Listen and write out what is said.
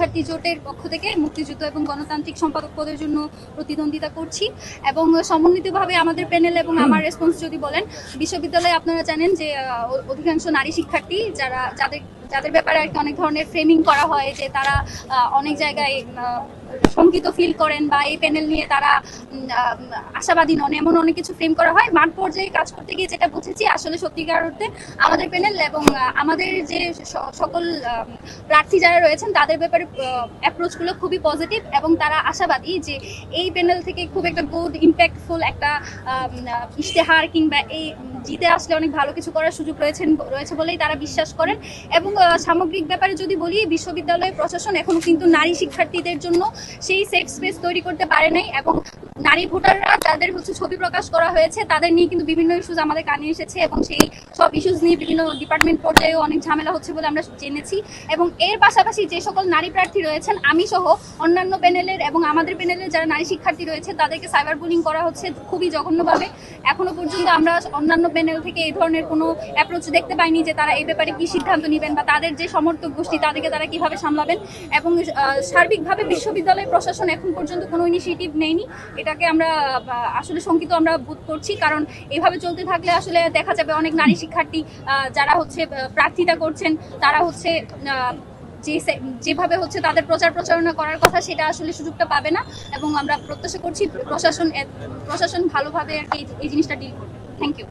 শিক্ষার্থী জোটের পক্ষ থেকে মুক্তিযুদ্ধ এবং গণতান্ত্রিক সম্পাদক পদের জন্য প্রতিদ্বন্দ্বিতা করছি এবং সমন্বিতভাবে আমাদের প্যানেল এবং আমার রেসপন্স যদি বলেন, বিশ্ববিদ্যালয়ে আপনারা জানেন যে অধিকাংশ নারী শিক্ষার্থী যাদের ব্যাপারে আর কি অনেক ধরনের ফ্রেমিং করা হয় যে তারা অনেক জায়গায় শঙ্কিত ফিল করেন বা এই প্যানেল নিয়ে তারা আশাবাদী নন, এমন অনেক কিছু ফ্রেম করা হয়। মাঠ পর্যায়ে কাজ করতে গিয়ে যেটা বুঝেছি আসলে সত্যিকার অর্থে আমাদের প্যানেল এবং আমাদের যে সকল প্রার্থী যারা রয়েছেন তাদের ব্যাপারে অ্যাপ্রোচগুলো খুবই পজিটিভ এবং তারা আশাবাদী যে এই প্যানেল থেকে খুব একটা গুড ইম্প্যাক্টফুল একটা ইশতেহার কিংবা এই জিতে আসলে অনেক ভালো কিছু করার সুযোগ রয়েছে বলেই তারা বিশ্বাস করেন। এবং সামগ্রিক ব্যাপারে যদি বলি, বিশ্ববিদ্যালয় প্রশাসন এখনো কিন্তু নারী শিক্ষার্থীদের জন্য সেই সেফ স্পেস তৈরি করতে পারে নাই এবং নারী ভোটাররা যাদের ছবি প্রকাশ করা হয়েছে তাদের নিয়ে কিন্তু বিভিন্ন ইস্যুজ আমাদের কানে এসেছে এবং সেই সব ইস্যুজ নিয়ে বিভিন্ন ডিপার্টমেন্ট পর্যায়েও অনেক ঝামেলা হচ্ছে বলে আমরা জেনেছি। এবং এর পাশাপাশি যে সকল নারী প্রার্থী রয়েছেন, আমি সহ অন্যান্য প্যানেলের এবং আমাদের প্যানেলের যারা নারী শিক্ষার্থী রয়েছে তাদেরকে সাইবার বুলিং করা হচ্ছে খুবই জঘন্যভাবে। এখনো পর্যন্ত আমরা অন্যান্য প্যানেল থেকে এই ধরনের কোনো অ্যাপ্রোচ দেখতে পাইনি যে তারা এই ব্যাপারে কি সিদ্ধান্ত নেবেন বা তাদের যে সমর্থক গোষ্ঠী তাদেরকে তারা কিভাবে সামলাবেন। এবং সার্বিকভাবে বিশ্ববিদ্যালয় প্রশাসন এখন পর্যন্ত কোনো ইনিশিয়েটিভ নেয়নি। এটাকে আমরা আসলে শঙ্কিত আমরা বোধ করছি, কারণ এভাবে চলতে থাকলে আসলে দেখা যাবে অনেক নারী শিক্ষার্থী যারা প্রার্থিতা করছেন তারা যেভাবে তাদের প্রচারণা করার কথা সেটা আসলে সুযোগটা পাবে না। এবং আমরা প্রত্যাশা করছি প্রশাসন ভালোভাবে আর কি এই জিনিসটা ডিল করবে। Thank you.